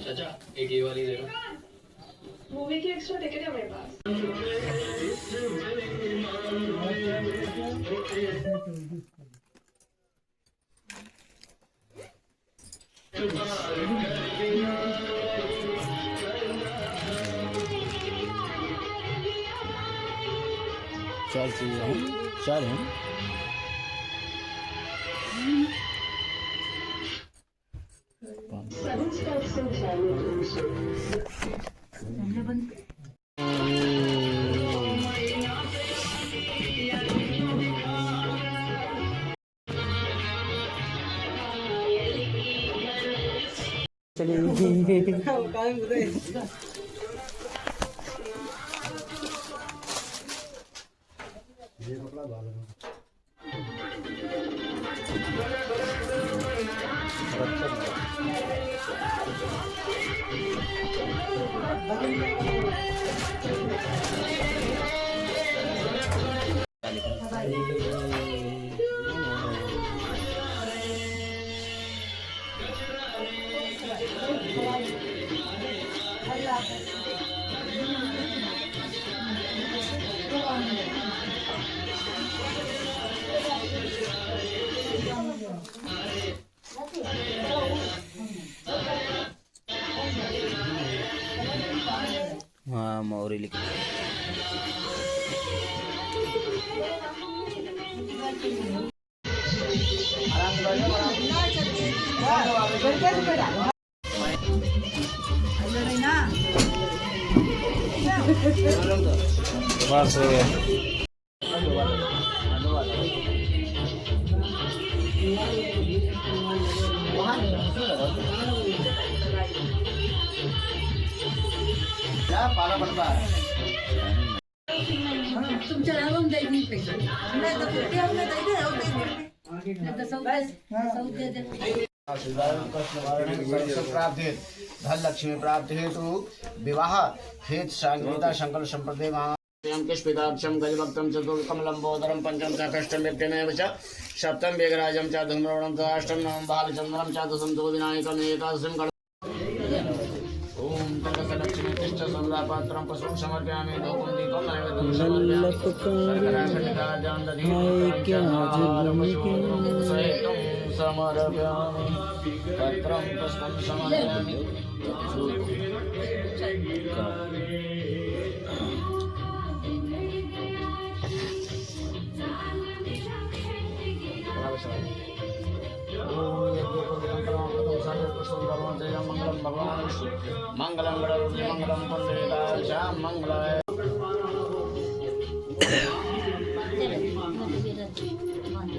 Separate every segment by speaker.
Speaker 1: चाचा एक ये वाली दे दो।
Speaker 2: मूवी की एक्स्ट्रा टिकट है मेरे पास।
Speaker 3: चार चीज़ें चार हैं। हाँ मौरी लिख बस हो गया।
Speaker 4: पाला पड़ता है
Speaker 5: तुम चला हम दे नहीं पैसे मैं तो फिर हमने दे दे और दे सौ दे दे
Speaker 4: प्राप्ति धन लक्ष्मी प्राप्ति हेतु विवाह हेत संगीता संकल्प संप्रदे पुष्पिताक्षम गजभक्तम चतुर्कमलंबोदरम पंचम चाष्टम व्यक्तिमेव च सप्तम वेगराजम च धूम्रवणम च अष्टम नवम बालचंद्रम च दशम तो विनायकम एकादशम ओम तत्सलक्ष्मी तिष्ठ संलापात्रं पुष्पं समर्पयामि धूपं दीपं नैवेद्यं समर्पयामि शर्कराखण्डिका जान्दधीं समर्पयामि पत्रं पुष्पं समर्पयामि मंगलम भगवान मंगलम गणपति मंगलम पुंडरीकाक्षां मंगलाय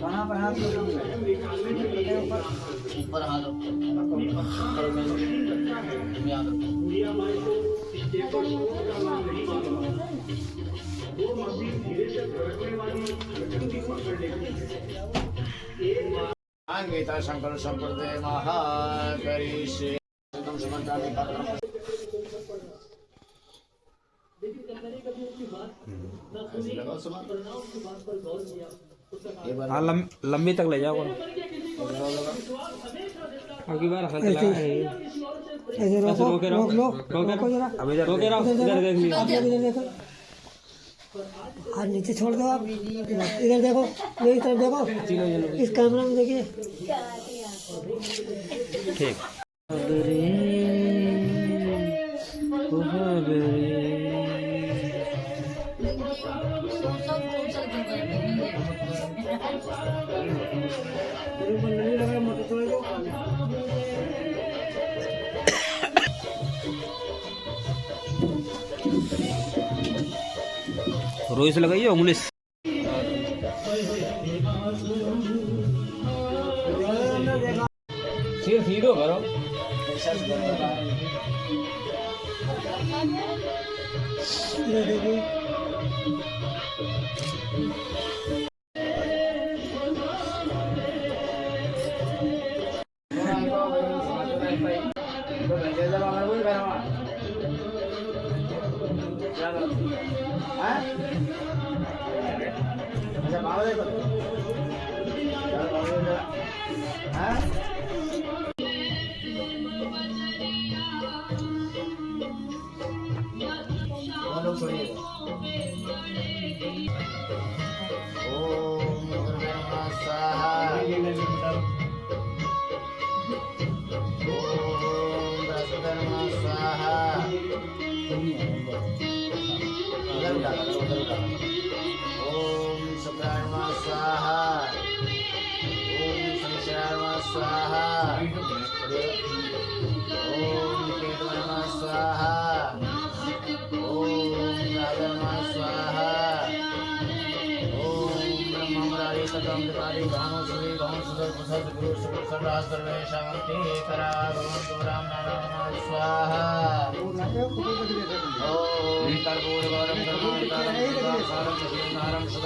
Speaker 4: कहां पर हाथ ऊपर हाथ गीता शंकर संप्रदे महाकरिष्ये
Speaker 3: हाँ लंबी तक ले जाओ आगे बार ऐसे रोको रोको जरा अभी इधर देख लियो
Speaker 6: हाथ नीचे छोड़ दो आप इधर देखो मेरी तरफ देखो इस कैमरा में देखिए
Speaker 3: ठीक रोई से लगाइए उंगली
Speaker 1: वीडियो करो।
Speaker 6: इधर देखिए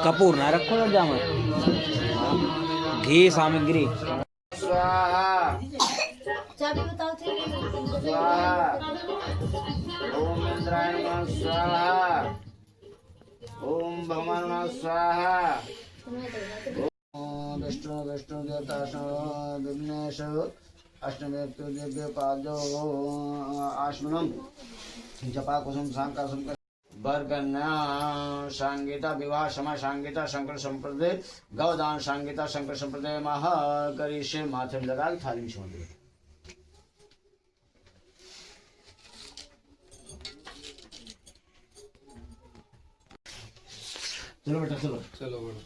Speaker 3: कपूर ना रखो ना जामा घी सामग्री
Speaker 5: चाबी बताओ थे
Speaker 4: ओम इंद्राय नमः स्वाहा ओम भगवान नमः स्वाहा ओम विष्णु विष्णु देवता विघ्नेश अष्टमेव दिव्य पादो आश्मनम जपा कुसुम सांकासुम बरगन्ना सांगीता विवाह समा सांगीता शंकर संप्रदाय गौदान सांगीता शंकर संप्रदाय महाकरी से माथे में लगा थाली में छोड़ दे। चलो बेटा चलो
Speaker 1: चलो बड़ो।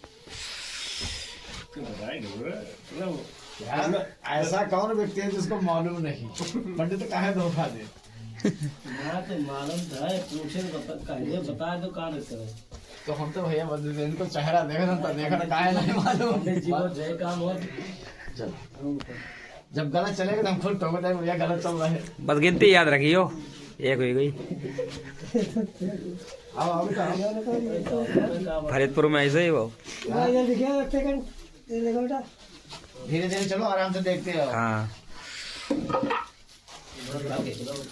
Speaker 4: यार ऐसा कौन व्यक्ति है जिसको मालूम नहीं पंडित कहे धोखा दे
Speaker 1: तो मालूम था पूछे बता दो कहाँ रखते हैं।
Speaker 4: तो हम तो भैया बदल इनको चेहरा देखना था देखना काहे नहीं मालूम
Speaker 1: जय काम हो।
Speaker 4: जब गलत चलेगा तो हम खुद टोक देंगे भैया गलत चल रहा है।
Speaker 3: बस गिनती याद रखियो एक हो गई।
Speaker 4: आओ बेटा
Speaker 3: फरीदपुर में ऐसे ही वो।
Speaker 6: इधर देखिए एक सेकंड इधर देखो बेटा
Speaker 4: धीरे धीरे चलो आराम से देखते हो।
Speaker 3: हाँ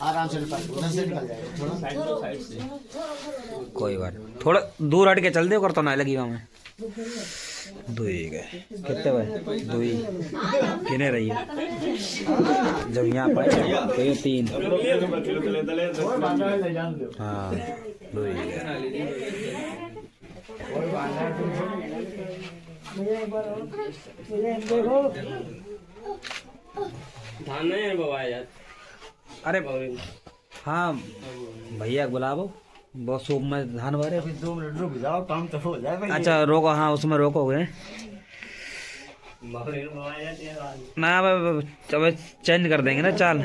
Speaker 4: आराम से निकल जाएगा थोड़ा
Speaker 1: साइड से
Speaker 3: कोई बात थोड़ा दूर हट के चल दे कर तो ना लगी वहाँ में दुई गए कितने भाई दुई किने रही है जब यहाँ पाए तो ये 3 हाँ दुई गए
Speaker 6: देखो
Speaker 1: धान नहीं है बाबा यार।
Speaker 3: अरे हाँ भैया बुलाओ बहुत सूप में धान भरे।
Speaker 4: अभी 2 मिनट रुक जाओ काम तो हो जाए भाई।
Speaker 3: अच्छा रोको हाँ उसमें रोकोगे ना अब चेंज कर देंगे ना चाल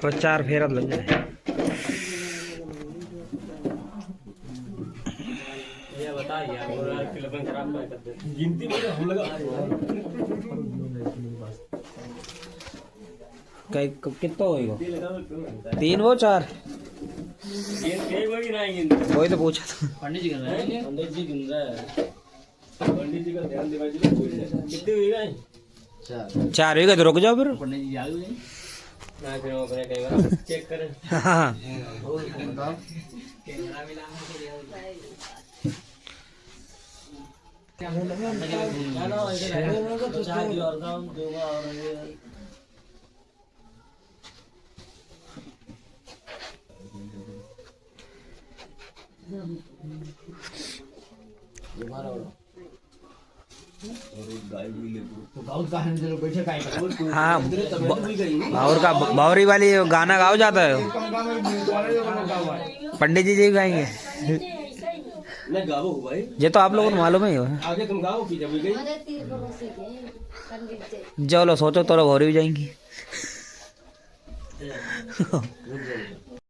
Speaker 3: तो 4 फेरा लग जाए।
Speaker 1: बता यार खराब गिनती में हम लगा
Speaker 3: कितना होएगा 3 वो 4 वही तो पूछा था।
Speaker 1: पंडित जी गिन रहे हैं। पंडित जी गिन रहे हैं। पंडित जी का ध्यान दिवाई कितने हुई गए
Speaker 3: 4 होएगा तो रुक जाओ फिर।
Speaker 1: पंडित जी आ गए ना फिर वो अपने कई बार चेक करें।
Speaker 3: हाँ हाँ बावरी वाली गाना गाओ जाता है पंडित जी गाएंगे
Speaker 1: नहीं गाओ भाई
Speaker 3: ये तो आप लोगों को मालूम ही हो।
Speaker 1: आगे तुम गाओ की जब गई
Speaker 3: चलो सोचो तो गौरी भी जाएंगी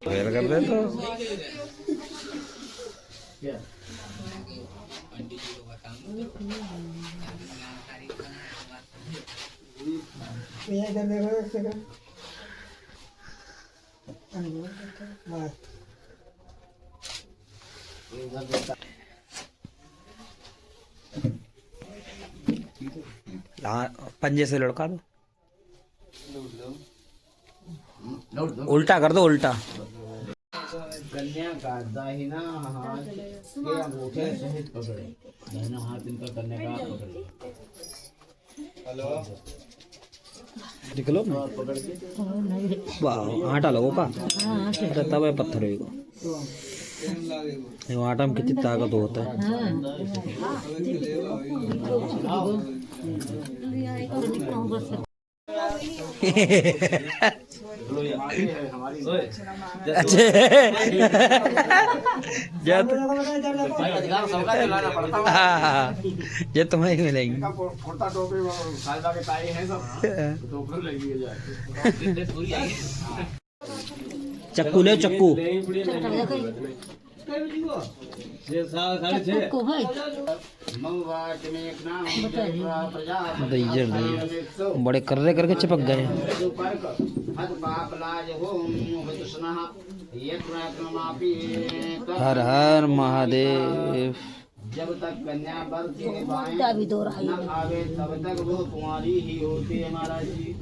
Speaker 3: कर दे तो
Speaker 6: ये इधर देखो एक सेकंड बस
Speaker 3: पंजे से लड़का दो, उल्टा कर दो, उल्टा।
Speaker 4: कन्या का दाहिना हाथ के अंगूठे सहित पकड़े, दाहिना हाथ इनका कन्या का हाथ पकड़े। हेलो,
Speaker 3: निकलो
Speaker 4: पकड़ के
Speaker 3: वाह, आटा लगो का अरे तब है पत्थर को ये आटा में कितनी ताकत होता है। अच्छे ये तुम्हें ही मिलेंगी।
Speaker 4: कुर्ता टोपी साहिबा के ताई हैं सब, टोपी लगी है जाके।
Speaker 3: चक्कू ले, चक्कू बड़े कर्रे करके चिपक गए। हर हर महादेव।
Speaker 4: जब तक कन्या वर के बाएं न आवे तब तक वो कुंवारी ही होती है महाराज जी।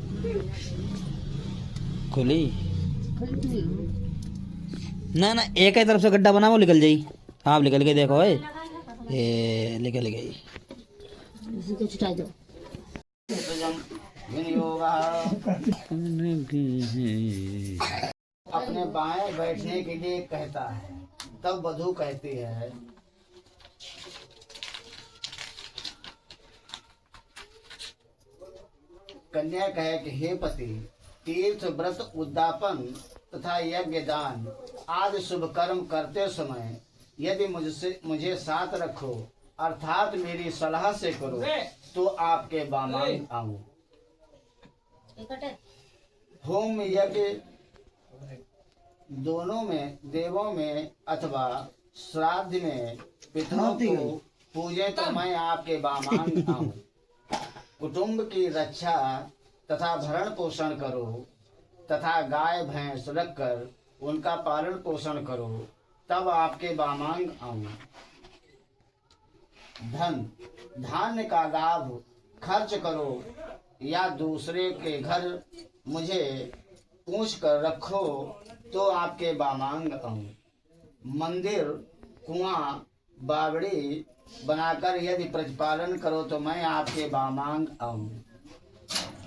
Speaker 3: खुली ना ना, एक ही तरफ से गड्ढा बना वो निकल जाई। आप निकल के देखो ये निकल गई।
Speaker 4: अपने बाएं बैठने के लिए कहता है, तब वधू कहती है कन्या कहे कि हे पति, तीर्थ व्रत उद्यापन तथा यज्ञ दान आदि शुभ कर्म करते समय यदि मुझे साथ रखो, अर्थात मेरी सलाह से करो, तो आपके बामांग आऊं। होम यज्ञ दोनों में, देवों में अथवा श्राद्ध में पितरों को पूजे तो मैं आपके बामांग आऊं। कुटुंब की रक्षा तथा भरण पोषण करो तथा गाय भैंस रखकर उनका पालन पोषण करो, तब आपके बामांग आऊं। धन धान्य का लाभ खर्च करो या दूसरे के घर मुझे पूछ कर रखो, तो आपके बामांग आऊं। मंदिर कुआं बावड़ी बनाकर यदि प्रतिपालन करो तो मैं आपके बामांग आऊं।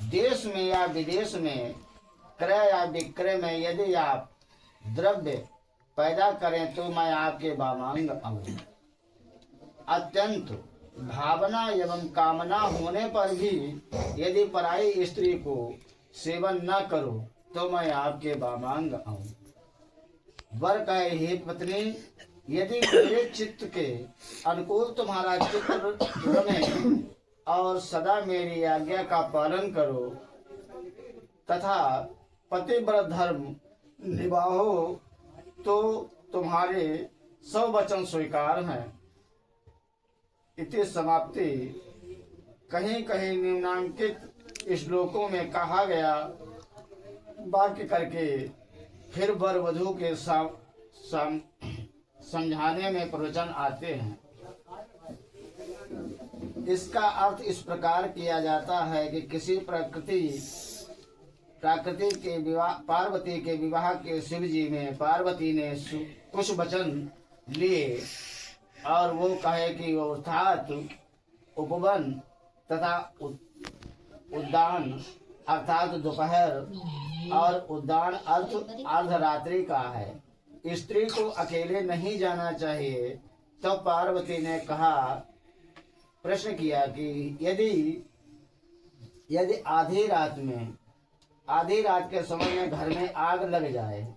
Speaker 4: देश में या विदेश में क्रय या विक्रय में यदि आप द्रव्य पैदा करें तो मैं आपके बामांग आऊं। अत्यंत भावना एवं कामना होने पर भी यदि पराई स्त्री को सेवन न करो तो मैं आपके बामांग आऊं। वर कहे, हे पत्नी, यदि मेरे चित्त के अनुकूल तुम्हारा चित्त रमे और सदा मेरी आज्ञा का पालन करो तथा पतिव्रत धर्म निभाओ तो तुम्हारे सब वचन स्वीकार हैं। इति समाप्ति। कहीं कहीं निम्नांकित श्लोकों में कहा गया वाक्य करके फिर वर वधू के समझाने में प्रवचन आते हैं। इसका अर्थ इस प्रकार किया जाता है कि किसी प्राकृति के विवाह, पार्वती के विवाह के शिव जी में पार्वती ने कुछ वचन लिए और वो कहे कि अर्थात उपवन तथा उद्यान अर्थात दोपहर और उद्यान अर्धरात्रि का है। स्त्री को अकेले नहीं जाना चाहिए। तब पार्वती ने कहा, प्रश्न किया कि यदि आधी रात के समय में घर में आग लग जाए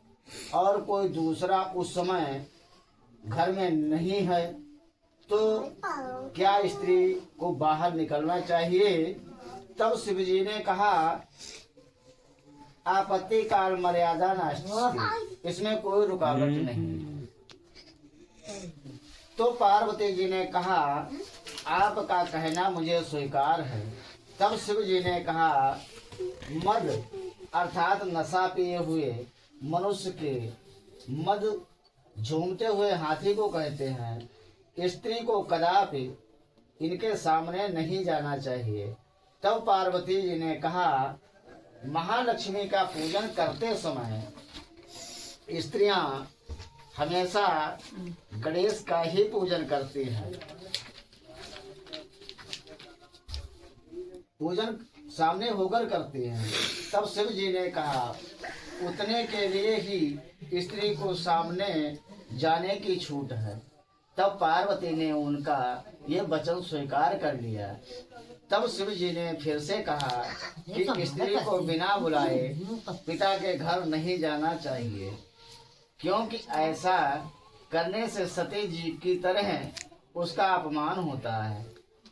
Speaker 4: और कोई दूसरा उस समय घर में नहीं है तो क्या स्त्री को बाहर निकलना चाहिए? तब शिव जी ने कहा, आपत्ति काल मर्यादा नास्ति, इसमें कोई रुकावट नहीं। तो पार्वती जी ने कहा, आपका कहना मुझे स्वीकार है। तब शिव जी ने कहा, मद अर्थात नशा पिए हुए मनुष्य के मद झूमते हुए हाथी को कहते हैं। स्त्री को कदापि इनके सामने नहीं जाना चाहिए। तब पार्वती जी ने कहा, महालक्ष्मी का पूजन करते समय स्त्रियां हमेशा गणेश का ही पूजन करती हैं। पूजन सामने होकर करती हैं। तब शिव जी ने कहा, उतने के लिए ही स्त्री को सामने जाने की छूट है। तब पार्वती ने उनका ये वचन स्वीकार कर लिया। तब शिव जी ने फिर से कहा कि स्त्री को बिना बुलाए पिता के घर नहीं जाना चाहिए, क्योंकि ऐसा करने से सती जी की तरह उसका अपमान होता है।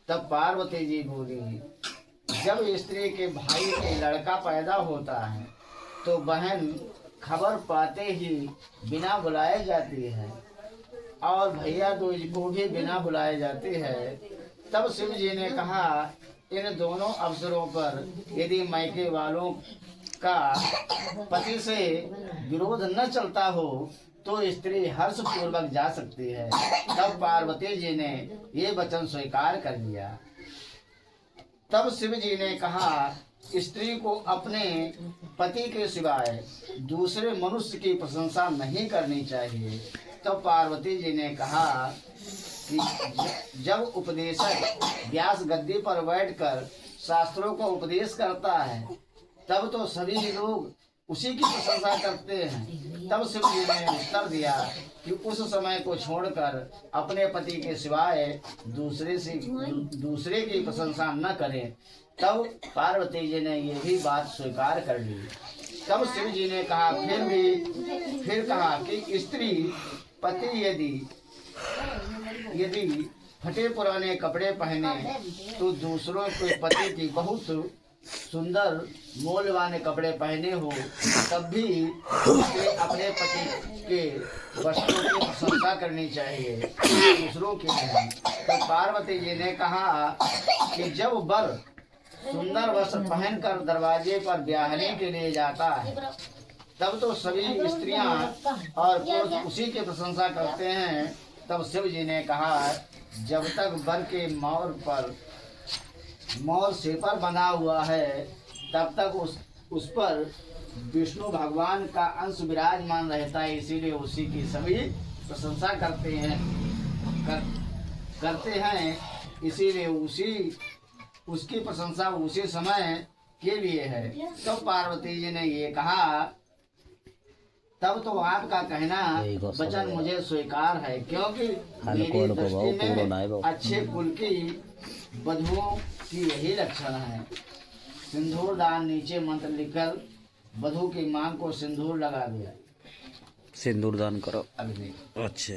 Speaker 4: तब पार्वती जी बोली, जब स्त्री के भाई के लड़का पैदा होता है तो बहन खबर पाते ही बिना बुलाए जाती है और भैया दूज को भी बिना बुलाए जाती है। तब शिव जी ने कहा, इन दोनों अवसरों पर यदि मायके वालों का पति से विरोध न चलता हो तो स्त्री हर्ष पूर्वक जा सकती है। तब पार्वती जी ने ये वचन स्वीकार कर लिया। तब शिव जी ने कहा, स्त्री को अपने पति के सिवाय दूसरे मनुष्य की प्रशंसा नहीं करनी चाहिए। तब पार्वती जी ने कहा कि जब उपदेशक व्यास गद्दी पर बैठकर शास्त्रों को उपदेश करता है तब तो सभी लोग उसी की प्रशंसा करते हैं। तब शिव जी ने उत्तर दिया कि उस समय को छोड़कर अपने पति के सिवाय दूसरे की प्रशंसा न करें। तब पार्वती जी ने ये भी बात स्वीकार कर ली। तब शिव जी ने कहा, फिर कहा कि स्त्री पति यदि फटे पुराने कपड़े पहने तो दूसरों के पति की बहुत सुंदर मूल्यवान कपड़े पहने हो तब भी उसे अपने पति के वस्त्रों की प्रशंसा करनी चाहिए, दूसरों की नहीं। तो पार्वती जी ने कहा कि जब वर सुंदर वस्त्र पहनकर दरवाजे पर ब्याहने के लिए जाता है तब तो सभी स्त्रियां और पुरुष उसी की प्रशंसा करते हैं। तब शिव जी ने कहा, जब तक वर के मोर सिर पर बना हुआ है तब तक उस पर विष्णु भगवान का अंश विराजमान रहता है, इसीलिए उसी की सभी प्रशंसा करते हैं इसीलिए उसकी प्रशंसा उसी समय के लिए है। तब पार्वती जी ने ये कहा, तब तो आपका कहना वचन मुझे स्वीकार है, क्योंकि मेरी दृष्टि में अच्छे कुल की वधुओं की यही लक्षण है। सिंदूर दान नीचे मंत्र लिखकर वधु की मांग को सिंदूर लगा दिया।
Speaker 3: सिंदूर दान करो
Speaker 4: अभी नहीं।
Speaker 3: अच्छा,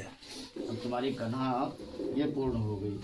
Speaker 4: अब तुम्हारी कन्हा ये पूर्ण हो गई।